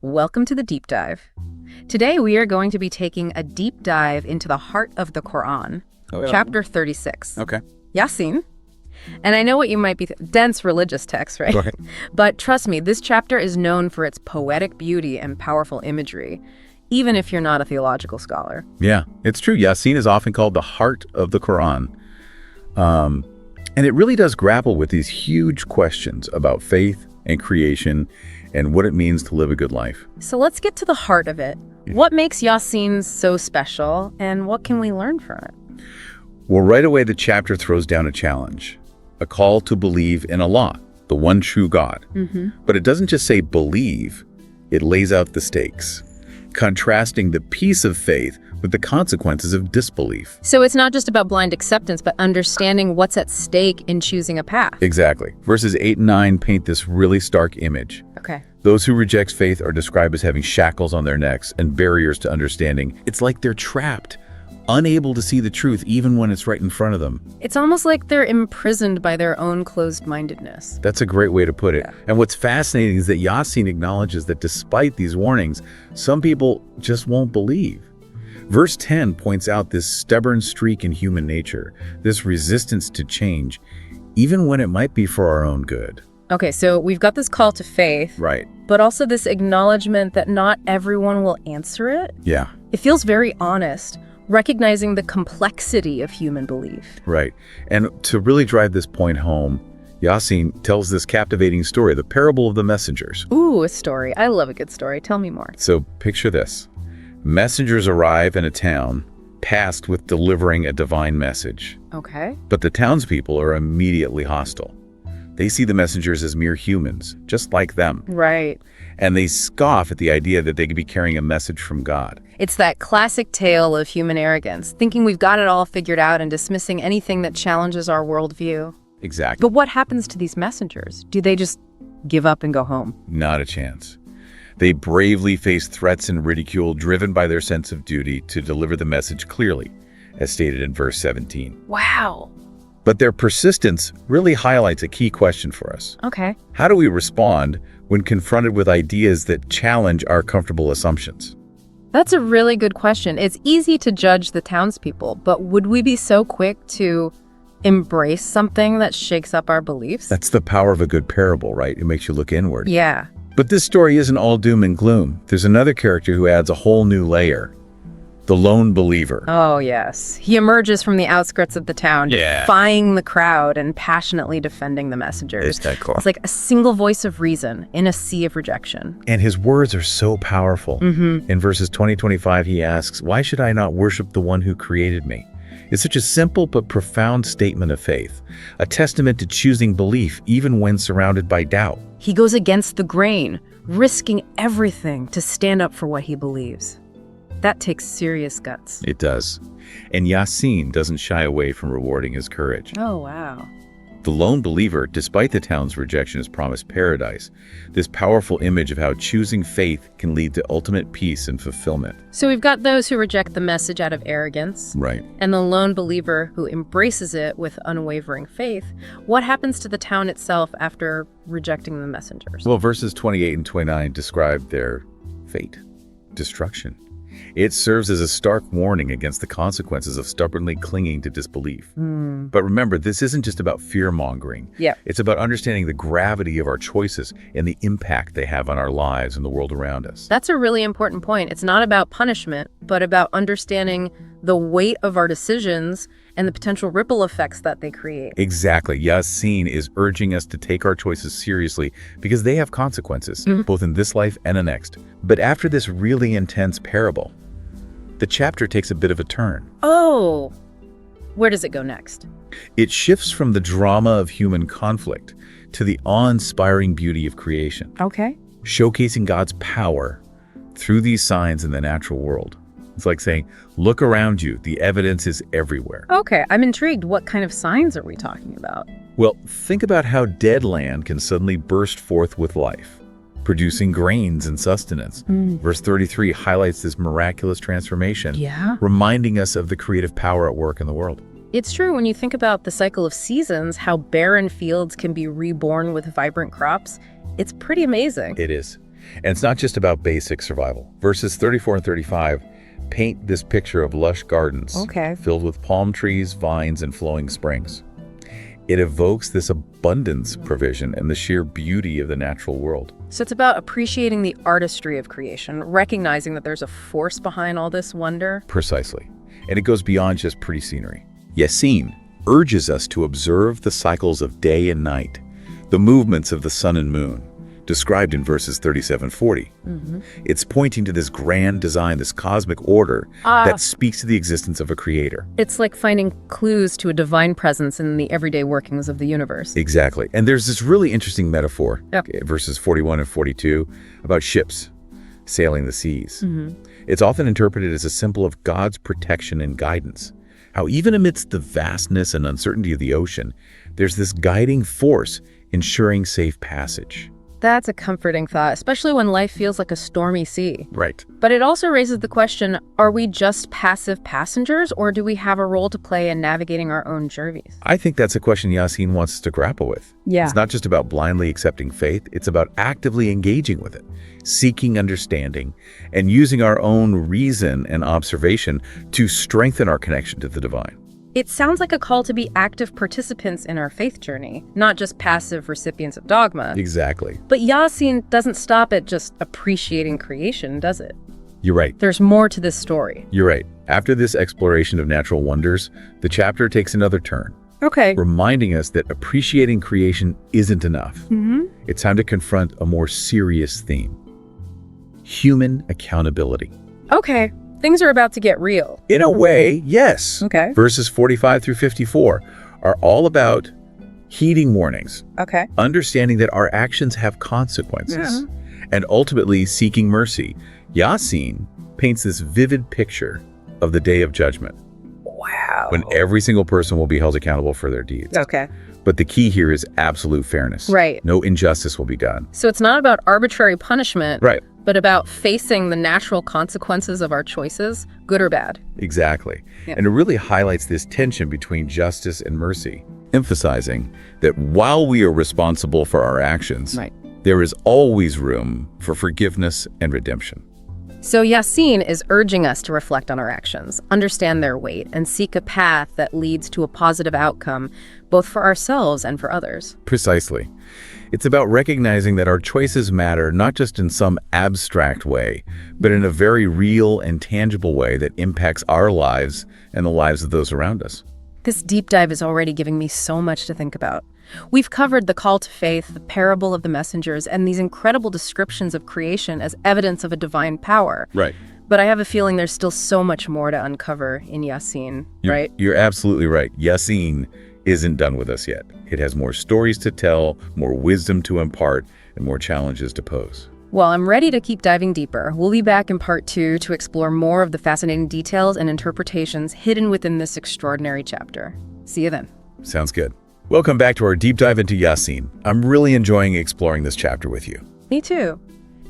Welcome to the Deep Dive. Today we are going to be taking a deep dive into the heart of the Quran, chapter 36. Okay. Yaseen. And I know what you might be dense religious text, right? Right. But trust me, this chapter is known for its poetic beauty and powerful imagery, even if you're not a theological scholar. Yeah, it's true. Yaseen is often called the heart of the Quran. And it really does grapple with these huge questions about faith and creation and what it means to live a good life. So let's get to the heart of it. What makes Yaseen so special, and what can we learn from it? Well, right away, the chapter throws down a challenge, a call to believe in Allah, the one true God. But it doesn't just say believe, it lays out the stakes, contrasting the peace of faith with the consequences of disbelief. So it's not just about blind acceptance, but understanding what's at stake in choosing a path. Exactly. Verses 8 and 9 paint this really stark image. Okay. Those who reject faith are described as having shackles on their necks and barriers to understanding. It's like they're trapped, unable to see the truth even when it's right in front of them. It's almost like they're imprisoned by their own closed-mindedness. That's a great way to put it. Yeah. And what's fascinating is that Yaseen acknowledges that despite these warnings, some people just won't believe. Verse 10 points out this stubborn streak in human nature, this resistance to change, even when it might be for our own good. Okay, so we've got this call to faith, Right. but also this acknowledgement that not everyone will answer it. Yeah. It feels very honest, recognizing the complexity of human belief. Right. And to really drive this point home, Yaseen tells this captivating story, the parable of the messengers. Ooh, a story. I love a good story. Tell me more. So picture this. Messengers arrive in a town tasked with delivering a divine message. Okay. But the townspeople are immediately hostile. They see the messengers as mere humans, just like them. Right. And they scoff at the idea that they could be carrying a message from God. It's that classic tale of human arrogance, thinking we've got it all figured out and dismissing anything that challenges our worldview. Exactly. But what happens to these messengers? Do they just give up and go home? Not a chance. They bravely face threats and ridicule, driven by their sense of duty to deliver the message clearly, as stated in verse 17. Wow. But their persistence really highlights a key question for us. Okay. How do we respond when confronted with ideas that challenge our comfortable assumptions? That's a really good question. It's easy to judge the townspeople, but would we be so quick to embrace something that shakes up our beliefs? That's the power of a good parable, right? It makes you look inward. Yeah. But this story isn't all doom and gloom. There's another character who adds a whole new layer. The lone believer. Oh, yes. He emerges from the outskirts of the town, defying the crowd and passionately defending the messengers. It's that cool. It's like a single voice of reason in a sea of rejection. And his words are so powerful. In verses 20-25, he asks, "Why should I not worship the one who created me?" It's such a simple but profound statement of faith, a testament to choosing belief even when surrounded by doubt. He goes against the grain, risking everything to stand up for what he believes. That takes serious guts. It does. And Yaseen doesn't shy away from rewarding his courage. Oh, wow. The lone believer, despite the town's rejection, is promised paradise, this powerful image of how choosing faith can lead to ultimate peace and fulfillment. So we've got those who reject the message out of arrogance, Right. and the lone believer who embraces it with unwavering faith. What happens to the town itself after rejecting the messengers? Well, verses 28 and 29 describe their fate, destruction. It serves as a stark warning against the consequences of stubbornly clinging to disbelief. But remember, this isn't just about fear-mongering. Yeah. It's about understanding the gravity of our choices and the impact they have on our lives and the world around us. That's a really important point. It's not about punishment, but about understanding the weight of our decisions and the potential ripple effects that they create. Exactly. Yaseen is urging us to take our choices seriously because they have consequences, both in this life and the next. But after this really intense parable, the chapter takes a bit of a turn. Oh, where does it go next? It shifts from the drama of human conflict to the awe-inspiring beauty of creation, Okay. showcasing God's power through these signs in the natural world. It's like saying, look around you, the evidence is everywhere. Okay, I'm intrigued. What kind of signs are we talking about? Well, think about how dead land can suddenly burst forth with life, producing grains and sustenance. Verse 33 highlights this miraculous transformation, Yeah. reminding us of the creative power at work in the world. It's true when you think about the cycle of seasons, how barren fields can be reborn with vibrant crops. It's pretty amazing. It is. And it's not just about basic survival. Verses 34 and 35 paint this picture of lush gardens filled with palm trees, vines, and flowing springs. It evokes this abundance provision and the sheer beauty of the natural world. So it's about appreciating the artistry of creation, recognizing that there's a force behind all this wonder. Precisely. And it goes beyond just pretty scenery. Yaseen urges us to observe the cycles of day and night, the movements of the sun and moon, described in verses 37-40. It's pointing to this grand design, this cosmic order that speaks to the existence of a creator. It's like finding clues to a divine presence in the everyday workings of the universe. Exactly. And there's this really interesting metaphor, verses 41 and 42, about ships sailing the seas. It's often interpreted as a symbol of God's protection and guidance. How even amidst the vastness and uncertainty of the ocean, there's this guiding force ensuring safe passage. That's a comforting thought, especially when life feels like a stormy sea. Right. But it also raises the question, are we just passive passengers, or do we have a role to play in navigating our own journeys? I think that's a question Yaseen wants us to grapple with. Yeah. It's not just about blindly accepting faith, it's about actively engaging with it, seeking understanding, and using our own reason and observation to strengthen our connection to the divine. It sounds like a call to be active participants in our faith journey, not just passive recipients of dogma. Exactly. But Yaseen doesn't stop at just appreciating creation, does it? You're right. There's more to this story. You're right. After this exploration of natural wonders, the chapter takes another turn. Okay. Reminding us that appreciating creation isn't enough. It's time to confront a more serious theme. Human accountability. Okay. Things are about to get real. In a way, yes. Okay. Verses 45 through 54 are all about heeding warnings, Okay. understanding that our actions have consequences, and ultimately seeking mercy. Yaseen paints this vivid picture of the day of judgment, Wow. when every single person will be held accountable for their deeds. Okay. But the key here is absolute fairness. Right. No injustice will be done. So it's not about arbitrary punishment, Right. but about facing the natural consequences of our choices, good or bad. Exactly. Yeah. And it really highlights this tension between justice and mercy, emphasizing that while we are responsible for our actions, there is always room for forgiveness and redemption. So Yaseen is urging us to reflect on our actions, understand their weight, and seek a path that leads to a positive outcome, both for ourselves and for others. Precisely. It's about recognizing that our choices matter not just in some abstract way, but in a very real and tangible way that impacts our lives and the lives of those around us. This deep dive is already giving me so much to think about. We've covered the call to faith, the parable of the messengers, and these incredible descriptions of creation as evidence of a divine power. Right. But I have a feeling there's still so much more to uncover in Yaseen, right? You're absolutely right. Yaseen isn't done with us yet. It has more stories to tell, more wisdom to impart, and more challenges to pose. Well, I'm ready to keep diving deeper. We'll be back in part 2 to explore more of the fascinating details and interpretations hidden within this extraordinary chapter. See you then. Sounds good. Welcome back to our deep dive into Yaseen. I'm really enjoying exploring this chapter with you. Me too.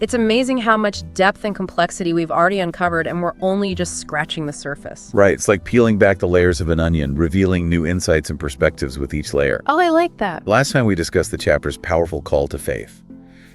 It's amazing how much depth and complexity we've already uncovered, and we're only just scratching the surface. Right, it's like peeling back the layers of an onion, revealing new insights and perspectives with each layer. Oh, I like that. Last time we discussed the chapter's powerful call to faith,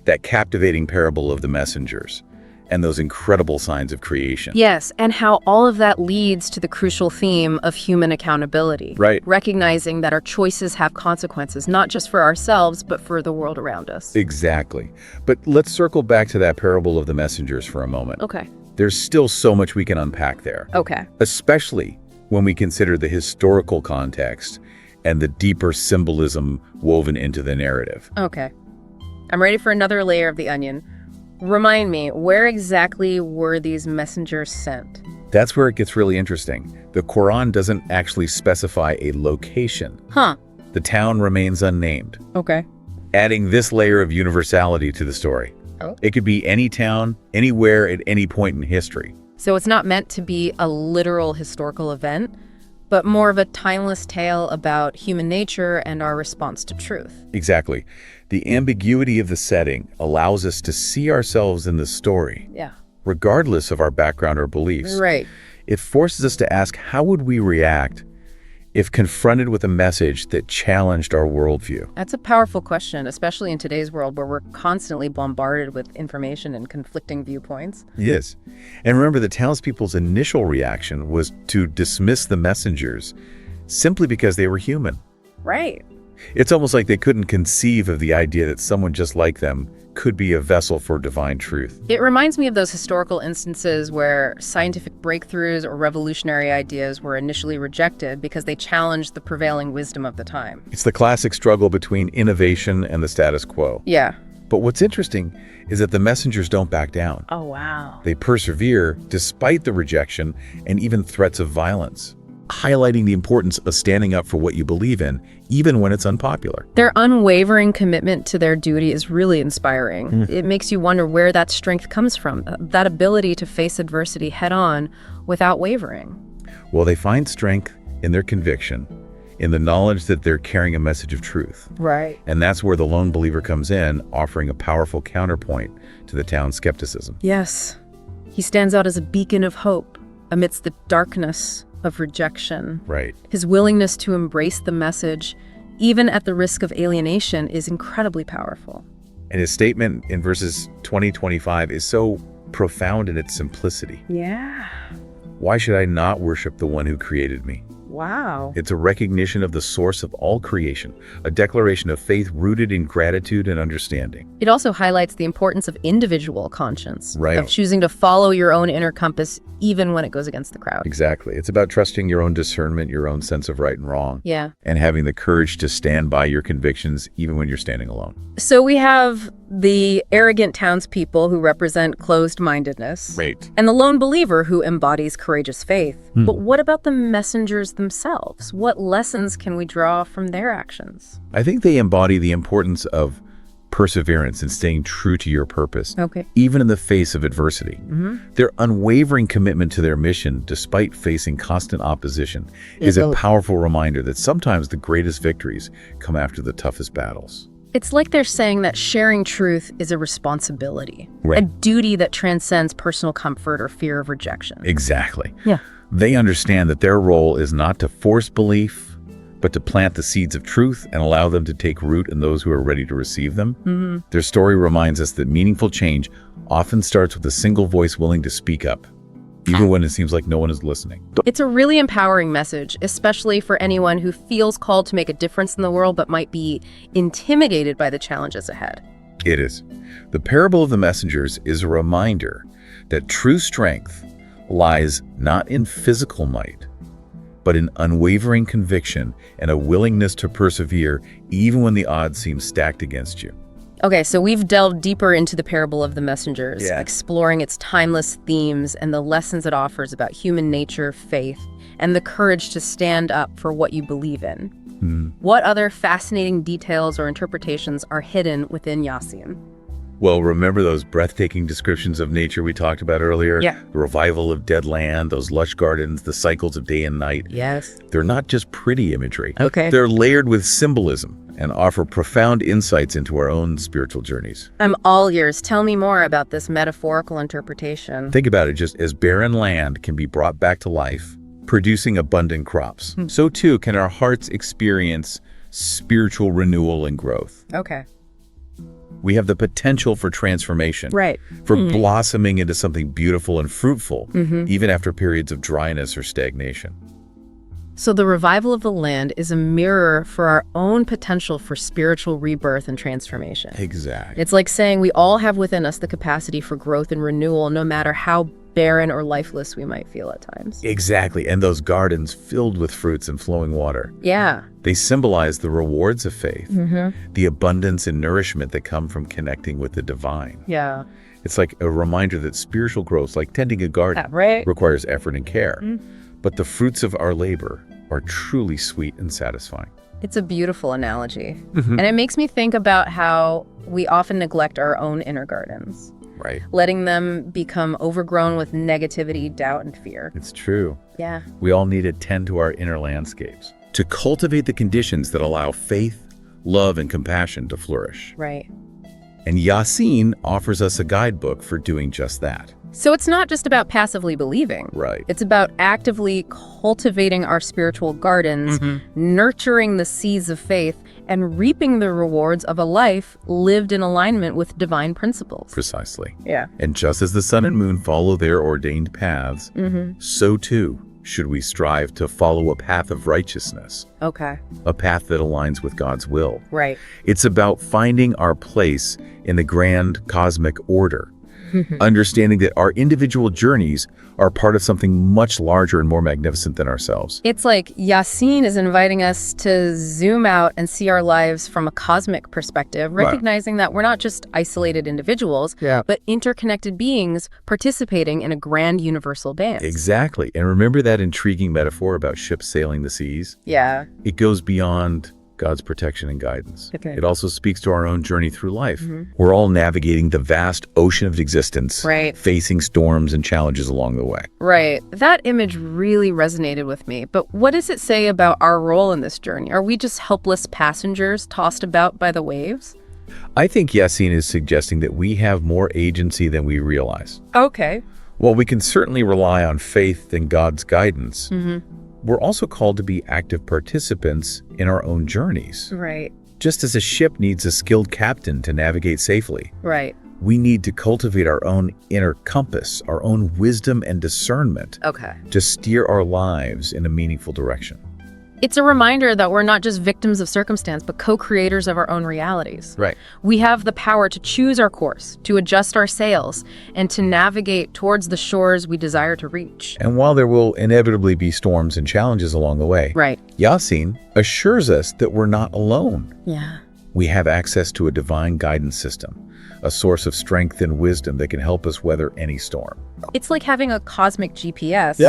that captivating parable of the messengers, and those incredible signs of creation. Yes, and how all of that leads to the crucial theme of human accountability. Right. Recognizing that our choices have consequences, not just for ourselves, but for the world around us. Exactly. But let's circle back to that parable of the messengers for a moment. Okay. There's still so much we can unpack there. Okay. Especially when we consider the historical context and the deeper symbolism woven into the narrative. Okay. I'm ready for another layer of the onion. Remind me, where exactly were these messengers sent? That's where it gets really interesting. The Quran doesn't actually specify a location. Huh. The town remains unnamed, Okay. adding this layer of universality to the story. Oh. It could be any town, anywhere, at any point in history. So it's not meant to be a literal historical event, but more of a timeless tale about human nature and our response to truth. Exactly. The ambiguity of the setting allows us to see ourselves in the story, Yeah. regardless of our background or beliefs. Right. It forces us to ask, how would we react if confronted with a message that challenged our worldview? That's a powerful question, especially in today's world where we're constantly bombarded with information and conflicting viewpoints. Yes. And remember, the townspeople's initial reaction was to dismiss the messengers simply because they were human. Right. It's almost like they couldn't conceive of the idea that someone just like them could be a vessel for divine truth. It reminds me of those historical instances where scientific breakthroughs or revolutionary ideas were initially rejected because they challenged the prevailing wisdom of the time. It's the classic struggle between innovation and the status quo. Yeah. But what's interesting is that the messengers don't back down. Oh, wow. They persevere despite the rejection and even threats of violence, highlighting the importance of standing up for what you believe in, even when it's unpopular. Their unwavering commitment to their duty is really inspiring. It makes you wonder where that strength comes from, that ability to face adversity head-on without wavering. Well, they find strength in their conviction, in the knowledge that they're carrying a message of truth. Right. And that's where the lone believer comes in, offering a powerful counterpoint to the town's skepticism. Yes. He stands out as a beacon of hope amidst the darkness of rejection. Right. His willingness to embrace the message, even at the risk of alienation, is incredibly powerful. And his statement in verses 20-25 is so profound in its simplicity. Yeah. Why should I not worship the one who created me? Wow. It's a recognition of the source of all creation, a declaration of faith rooted in gratitude and understanding. It also highlights the importance of individual conscience, Right. of choosing to follow your own inner compass, even when it goes against the crowd. Exactly. It's about trusting your own discernment, your own sense of right and wrong, Yeah. and having the courage to stand by your convictions, even when you're standing alone. So we have the arrogant townspeople who represent closed-mindedness. Right. And the lone believer who embodies courageous faith. But what about the messengers themselves? What lessons can we draw from their actions? I think they embody the importance of perseverance and staying true to your purpose, Okay. even in the face of adversity. Their unwavering commitment to their mission, despite facing constant opposition, is a powerful reminder that sometimes the greatest victories come after the toughest battles. It's like they're saying that sharing truth is a responsibility, Right. a duty that transcends personal comfort or fear of rejection. Exactly. Yeah. They understand that their role is not to force belief, but to plant the seeds of truth and allow them to take root in those who are ready to receive them. Their story reminds us that meaningful change often starts with a single voice willing to speak up, even when it seems like no one is listening. It's a really empowering message, especially for anyone who feels called to make a difference in the world but might be intimidated by the challenges ahead. It is. The parable of the messengers is a reminder that true strength lies not in physical might, but in unwavering conviction and a willingness to persevere even when the odds seem stacked against you. Okay, so we've delved deeper into the parable of the messengers, Yeah. exploring its timeless themes and the lessons it offers about human nature, faith, and the courage to stand up for what you believe in. What other fascinating details or interpretations are hidden within Yaseen? Well, remember those breathtaking descriptions of nature we talked about earlier? Yeah. The revival of dead land, those lush gardens, the cycles of day and night. Yes. They're not just pretty imagery. Okay. They're layered with symbolism and offer profound insights into our own spiritual journeys. I'm all ears. Tell me more about this metaphorical interpretation. Think about it, just as barren land can be brought back to life, producing abundant crops, so too can our hearts experience spiritual renewal and growth. Okay. We have the potential for transformation, Right. for blossoming into something beautiful and fruitful, even after periods of dryness or stagnation. So the revival of the land is a mirror for our own potential for spiritual rebirth and transformation. Exactly. It's like saying we all have within us the capacity for growth and renewal, no matter how barren or lifeless we might feel at times. Exactly. And those gardens filled with fruits and flowing water. Yeah. They symbolize the rewards of faith, the abundance and nourishment that come from connecting with the divine. Yeah. It's like a reminder that spiritual growth, like tending a garden, Right. requires effort and care. But the fruits of our labor are truly sweet and satisfying. It's a beautiful analogy. And it makes me think about how we often neglect our own inner gardens, Right. letting them become overgrown with negativity, doubt, and fear. It's true. Yeah. We all need to tend to our inner landscapes, to cultivate the conditions that allow faith, love, and compassion to flourish. Right. And Yaseen offers us a guidebook for doing just that. So it's not just about passively believing. Right. It's about actively cultivating our spiritual gardens, nurturing the seeds of faith, and reaping the rewards of a life lived in alignment with divine principles. Precisely. Yeah. And just as the sun and moon follow their ordained paths, so too should we strive to follow a path of righteousness, Okay. a path that aligns with God's will. Right. It's about finding our place in the grand cosmic order, understanding that our individual journeys are part of something much larger and more magnificent than ourselves. It's like Yaseen is inviting us to zoom out and see our lives from a cosmic perspective, recognizing that we're not just isolated individuals, but interconnected beings participating in a grand universal dance. Exactly. And remember that intriguing metaphor about ships sailing the seas? Yeah. It goes beyond God's protection and guidance. Okay. It also speaks to our own journey through life. We're all navigating the vast ocean of existence, facing storms and challenges along the way. Right. That image really resonated with me. But what does it say about our role in this journey? Are we just helpless passengers tossed about by the waves? I think Yaseen is suggesting that we have more agency than we realize. Okay. While we can certainly rely on faith and God's guidance, we're also called to be active participants in our own journeys. Right. Just as a ship needs a skilled captain to navigate safely, Right. we need to cultivate our own inner compass, our own wisdom and discernment Okay. to steer our lives in a meaningful direction. It's a reminder that we're not just victims of circumstance, but co-creators of our own realities. Right. We have the power to choose our course, to adjust our sails, and to navigate towards the shores we desire to reach. And while there will inevitably be storms and challenges along the way, Right. Yaseen assures us that we're not alone. Yeah. We have access to a divine guidance system, a source of strength and wisdom that can help us weather any storm. It's like having a cosmic GPS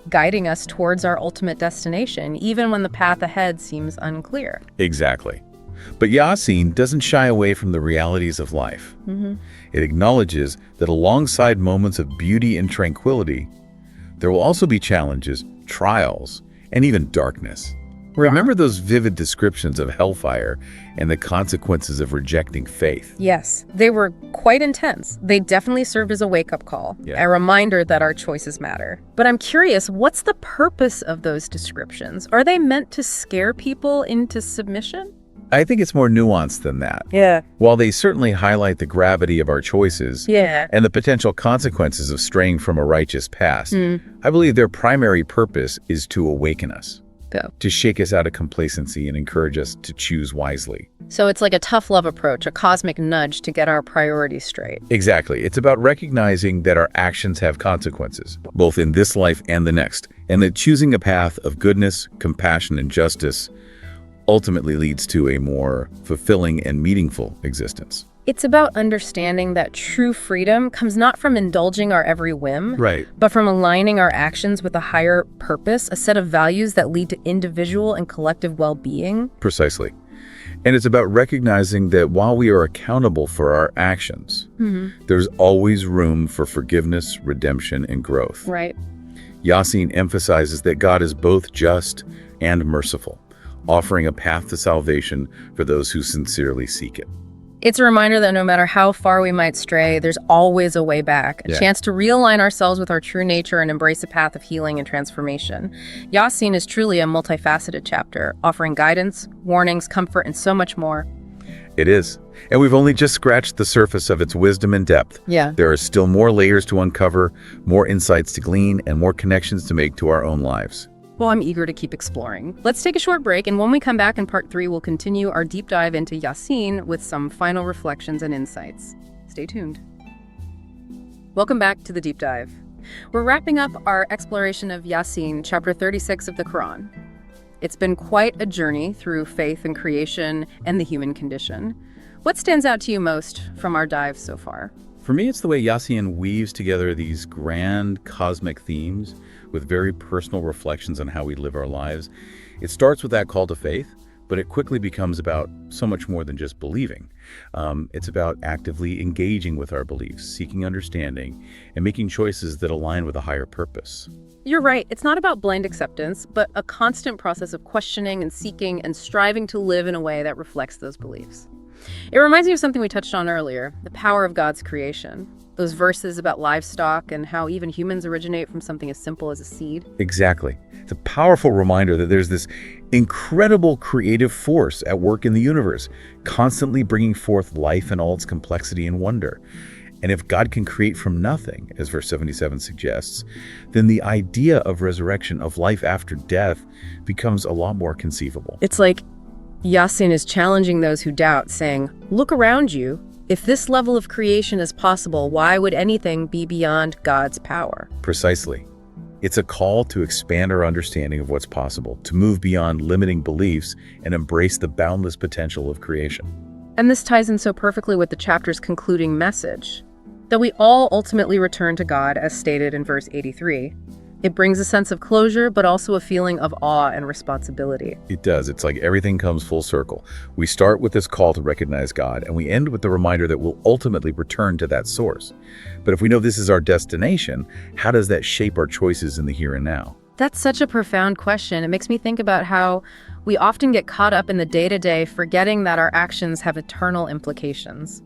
guiding us towards our ultimate destination, even when the path ahead seems unclear. Exactly. But Yaseen doesn't shy away from the realities of life. It acknowledges that alongside moments of beauty and tranquility, there will also be challenges, trials, and even darkness. Remember those vivid descriptions of hellfire and the consequences of rejecting faith? Yes, they were quite intense. They definitely served as a wake-up call, a reminder that our choices matter. But I'm curious, what's the purpose of those descriptions? Are they meant to scare people into submission? I think it's more nuanced than that. Yeah. While they certainly highlight the gravity of our choices and the potential consequences of straying from a righteous past, I believe their primary purpose is to awaken us. To shake us out of complacency and encourage us to choose wisely. So it's like a tough love approach, a cosmic nudge to get our priorities straight. Exactly. It's about recognizing that our actions have consequences, both in this life and the next, and that choosing a path of goodness, compassion, and justice ultimately leads to a more fulfilling and meaningful existence. It's about understanding that true freedom comes not from indulging our every whim, but from aligning our actions with a higher purpose, a set of values that lead to individual and collective well-being. Precisely. And it's about recognizing that while we are accountable for our actions, there's always room for forgiveness, redemption, and growth. Right. Yaseen emphasizes that God is both just and merciful, offering a path to salvation for those who sincerely seek it. It's a reminder that no matter how far we might stray, there's always a way back, a chance to realign ourselves with our true nature and embrace a path of healing and transformation. Yaseen is truly a multifaceted chapter, offering guidance, warnings, comfort, and so much more. It is. And we've only just scratched the surface of its wisdom and depth. There are still more layers to uncover, more insights to glean, and more connections to make to our own lives. Well, I'm eager to keep exploring. Let's take a short break, and when we come back in part 3, we'll continue our deep dive into Yaseen with some final reflections and insights. Stay tuned. Welcome back to the deep dive. We're wrapping up our exploration of Yaseen, chapter 36 of the Quran. It's been quite a journey through faith and creation and the human condition. What stands out to you most from our dive so far? For me, it's the way Yaseen weaves together these grand cosmic themes with very personal reflections on how we live our lives. It starts with that call to faith, but it quickly becomes about so much more than just believing. It's about actively engaging with our beliefs, seeking understanding, and making choices that align with a higher purpose. You're right. It's not about blind acceptance, but a constant process of questioning and seeking and striving to live in a way that reflects those beliefs. It reminds me of something we touched on earlier, the power of God's creation. Those verses about livestock and how even humans originate from something as simple as a seed. Exactly. It's a powerful reminder that there's this incredible creative force at work in the universe, constantly bringing forth life and all its complexity and wonder. And if God can create from nothing, as verse 77 suggests, then the idea of resurrection, of life after death, becomes a lot more conceivable. It's like Yaseen is challenging those who doubt, saying, look around you. If this level of creation is possible, why would anything be beyond God's power? Precisely. It's a call to expand our understanding of what's possible, to move beyond limiting beliefs and embrace the boundless potential of creation. And this ties in so perfectly with the chapter's concluding message, that we all ultimately return to God, as stated in verse 83. It brings a sense of closure, but also a feeling of awe and responsibility. It does. It's like everything comes full circle. We start with this call to recognize God, and we end with the reminder that we'll ultimately return to that source. But if we know this is our destination, how does that shape our choices in the here and now? That's such a profound question. It makes me think about how we often get caught up in the day-to-day, forgetting that our actions have eternal implications.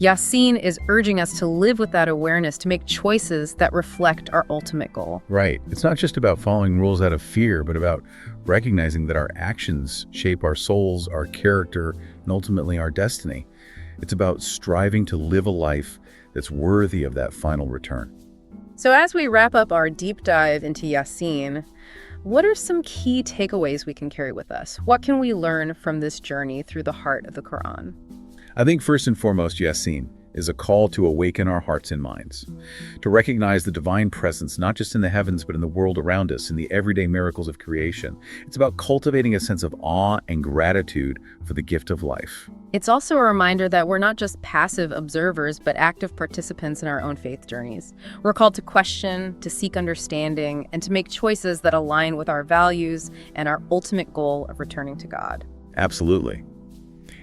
Yaseen is urging us to live with that awareness, to make choices that reflect our ultimate goal. Right. It's not just about following rules out of fear, but about recognizing that our actions shape our souls, our character, and ultimately our destiny. It's about striving to live a life that's worthy of that final return. So as we wrap up our deep dive into Yaseen, what are some key takeaways we can carry with us? What can we learn from this journey through the heart of the Quran? I think first and foremost, Yaseen is a call to awaken our hearts and minds, to recognize the divine presence, not just in the heavens, but in the world around us, in the everyday miracles of creation. It's about cultivating a sense of awe and gratitude for the gift of life. It's also a reminder that we're not just passive observers, but active participants in our own faith journeys. We're called to question, to seek understanding, and to make choices that align with our values and our ultimate goal of returning to God. Absolutely.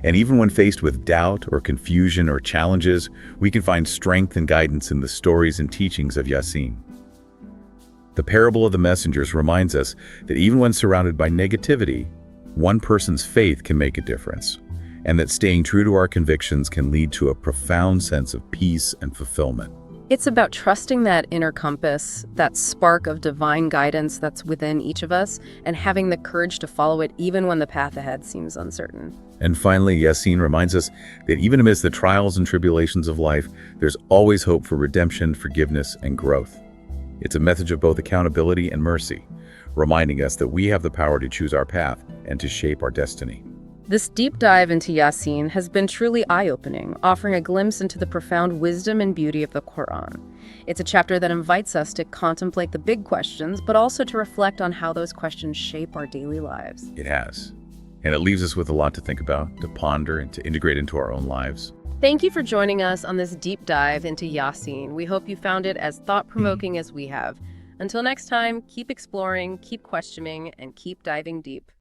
And even when faced with doubt or confusion or challenges, we can find strength and guidance in the stories and teachings of Yaseen. The parable of the messengers reminds us that even when surrounded by negativity, one person's faith can make a difference, and that staying true to our convictions can lead to a profound sense of peace and fulfillment. It's about trusting that inner compass, that spark of divine guidance that's within each of us, and having the courage to follow it even when the path ahead seems uncertain. And finally, Yaseen reminds us that even amidst the trials and tribulations of life, there's always hope for redemption, forgiveness, and growth. It's a message of both accountability and mercy, reminding us that we have the power to choose our path and to shape our destiny. This deep dive into Yaseen has been truly eye-opening, offering a glimpse into the profound wisdom and beauty of the Quran. It's a chapter that invites us to contemplate the big questions, but also to reflect on how those questions shape our daily lives. It has. And it leaves us with a lot to think about, to ponder, and to integrate into our own lives. Thank you for joining us on this deep dive into Yaseen. We hope you found it as thought-provoking as we have. Until next time, keep exploring, keep questioning, and keep diving deep.